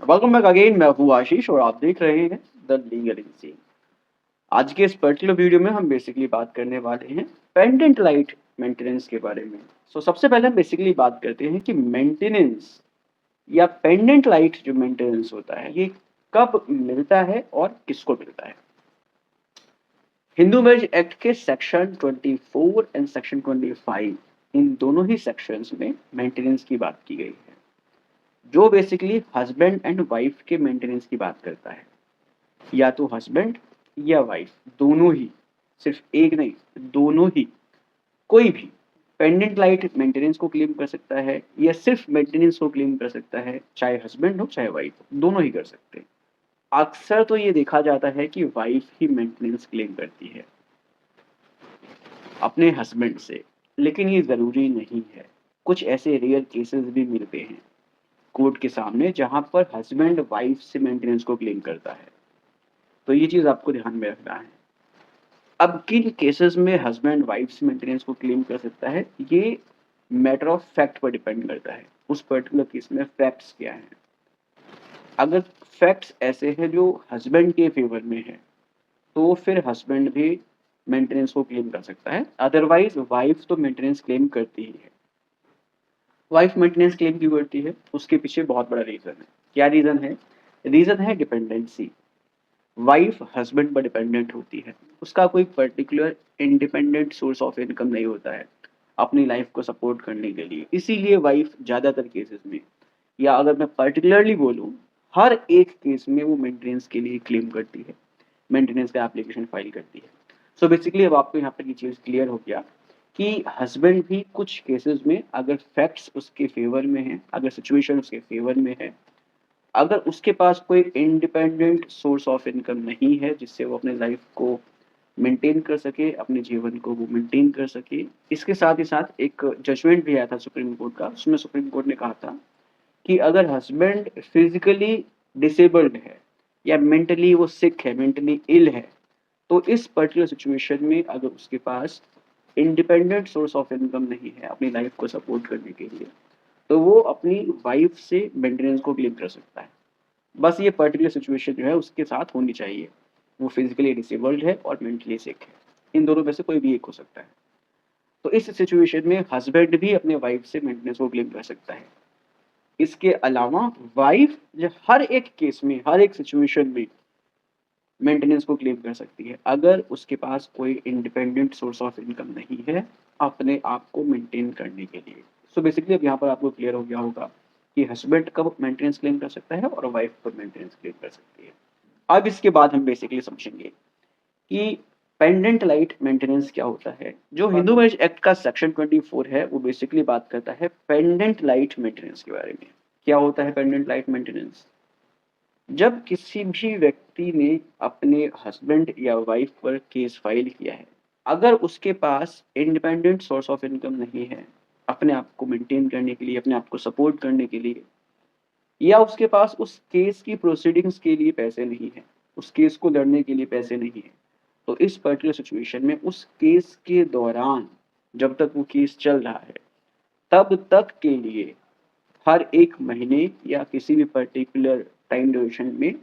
Welcome back again. मैं हूँ आशीष और आप देख रहे हैं द लीगल इंजीनियर। आज के इस पर्टिकुलर वीडियो में हम बेसिकली बात करने वाले हैं पेंडेंट लाइट मेंटेनेंस के बारे में। सबसे पहले हम बेसिकली बात करते हैं कि मेंटेनेंस या पेंडेंट लाइट जो मेंटेनेंस होता है ये कब मिलता है और किसको मिलता है। हिंदू मैरिज एक्ट के सेक्शन 24 एंड सेक्शन 25 इन दोनों ही सेक्शंस में मेंटेनेंस की बात की गई है, जो बेसिकली हस्बैंड एंड वाइफ के मेंटेनेंस की बात करता है। या तो हस्बैंड या वाइफ दोनों ही, सिर्फ एक नहीं, दोनों ही, कोई भी पेंडेंट लाइट मेंटेनेंस को क्लेम कर सकता है या सिर्फ मेंटेनेंस को क्लेम कर सकता है, चाहे हस्बैंड हो चाहे वाइफ हो, दोनों ही कर सकते हैं। अक्सर तो ये देखा जाता है कि वाइफ ही मेंटेनेंस क्लेम करती है अपने हस्बैंड से, लेकिन ये जरूरी नहीं है। कुछ ऐसे रेयर केसेस भी मिलते हैं कोर्ट के सामने जहां पर हस्बैंड वाइफ से मेंटेनेंस को क्लेम करता है, तो ये चीज आपको ध्यान में रखना है। अब किन केसेस में हस्बैंड वाइफ मेंटेनेंस को क्लेम कर सकता है, ये मैटर ऑफ फैक्ट पर डिपेंड करता है। उस पर्टिकुलर केस में फैक्ट्स क्या हैं। अगर फैक्ट्स ऐसे हैं जो हस्बैंड के फेवर में है, तो फिर हस्बैंड भी मेंटेनेंस को क्लेम कर सकता है। अदरवाइज वाइफ तो मेंटेनेंस क्लेम करती ही है। वाइफ मेंटेनेंस क्लेम क्यों करती है, उसके पीछे बहुत बड़ा रीजन है। क्या रीजन है? रीजन है डिपेंडेंसी। वाइफ हस्बैंड पर डिपेंडेंट होती है, उसका कोई particular independent source of income नहीं होता है अपनी लाइफ को सपोर्ट करने के लिए। इसीलिए वाइफ ज्यादातर केसेस में, या अगर मैं पर्टिकुलरली बोलूं, हर एक केस में वो मेंटेनेंस के लिए क्लेम करती है, मेंटेनेंस का एप्लीकेशन फाइल करती है। सो बेसिकली अब आपको यहाँ पर ये चीज क्लियर हो गया कि हस्बैंड भी कुछ केसेस में, अगर फैक्ट्स उसके फेवर में है, अगर सिचुएशन उसके फेवर में है, अगर उसके पास कोई इंडिपेंडेंट सोर्स ऑफ इनकम नहीं है जिससे वो अपने लाइफ को मेंटेन कर सके, अपने जीवन को वो मेंटेन कर सके। इसके साथ ही साथ एक जजमेंट भी आया था सुप्रीम कोर्ट का, उसमें सुप्रीम कोर्ट ने कहा था कि अगर हस्बैंड फिजिकली डिसेबल्ड है या मेंटली वो सिक है, मेंटली इल है, तो इस पर्टिकुलर सिचुएशन में अगर उसके पास इंडिपेंडेंट सोर्स ऑफ इनकम नहीं है अपनी लाइफ को सपोर्ट करने के लिए, तो वो अपनी वाइफ से मेंटेनेंस को क्लेम कर सकता है। बस ये पर्टिकुलर सिचुएशन जो है उसके साथ होनी चाहिए, वो फिजिकली डिसेबल्ड है और मेंटली सिक है, इन दोनों में से कोई भी एक हो सकता है। तो इस सिचुएशन में हस्बैंड भी अपने वाइफ से मेंटेनेंस को क्लेम कर सकता है। इसके अलावा वाइफ जो हर एक केस में, हर एक सिचुएशन में मेंटेनेंस को क्लेम कर सकती है अगर उसके पास कोई इंडिपेंडेंट सोर्स ऑफ इनकम नहीं है अपने आप को मेंटेन करने के लिए। सो बेसिकली अब यहाँ पर आपको क्लियर हो गया होगा कि हस्बैंड कब मेंटेनेंस क्लेम कर सकता है और वाइफ कब मेंटेनेंस क्लेम कर सकती है। अब इसके बाद हम बेसिकली समझेंगे कि पेंडेंट लाइट मेंटेनेंस क्या होता है। जो हिंदू मैरिज एक्ट का सेक्शन 24 है वो बेसिकली बात करता है पेंडेंट लाइट मेंटेनेंस के बारे में। क्या होता है पेंडेंट लाइट मेंटेनेंस? जब किसी भी व्यक्ति ने अपने हस्बैंड या वाइफ पर केस फाइल किया है, अगर उसके पास इंडिपेंडेंट सोर्स ऑफ इनकम नहीं है अपने आप को मेंटेन करने के लिए, अपने आप को सपोर्ट करने के लिए, या उसके पास उस केस की प्रोसीडिंग्स के लिए पैसे नहीं है, उस केस को लड़ने के लिए पैसे नहीं है, तो इस पर्टिकुलर सिचुएशन में उस केस के दौरान, जब तक वो केस चल रहा है, तब तक के लिए हर एक महीने या किसी भी पर्टिकुलर टाइम ड्यूरेशन में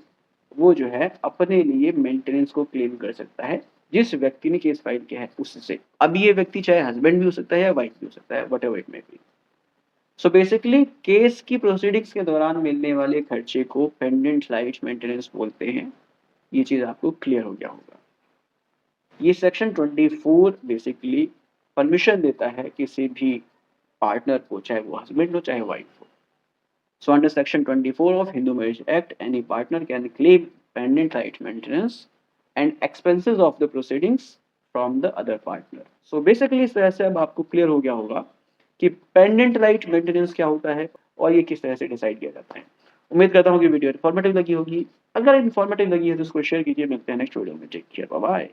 वो जो है अपने लिए मेंटेनेंस को क्लेम कर सकता है जिस व्यक्ति ने केस फाइल किया है उससे। अब ये व्यक्ति चाहे हस्बैंड भी हो सकता है या वाइफ भी हो सकता है, what ever it may be. So basically case की प्रोसीडिंग्स के दौरान मिलने वाले खर्चे को पेंडेंट लाइट मेंटेनेंस बोलते हैं। ये चीज आपको क्लियर हो गया होगा। ये सेक्शन 24 बेसिकली परमिशन देता है किसी भी पार्टनर को, चाहे वो हस्बैंड हो चाहे वाइफ हो। So under section 24 of Hindu Marriage Act, any partner can claim pendant right maintenance and expenses of the proceedings from the other partner. So basically इस तरह से अब आपको क्लियर हो गया होगा कि पेंडेंट राइट मेंटेनेंस क्या होता है और ये किस तरह से डिसाइड किया जाता है। उम्मीद करता हूँ कि वीडियो इन्फॉर्मेटिव लगी होगी। अगर इन्फॉर्मेटिव लगी है तो उसको शेयर कीजिए। मिलते हैं नेक्स्ट वीडियो में। Take care, bye bye.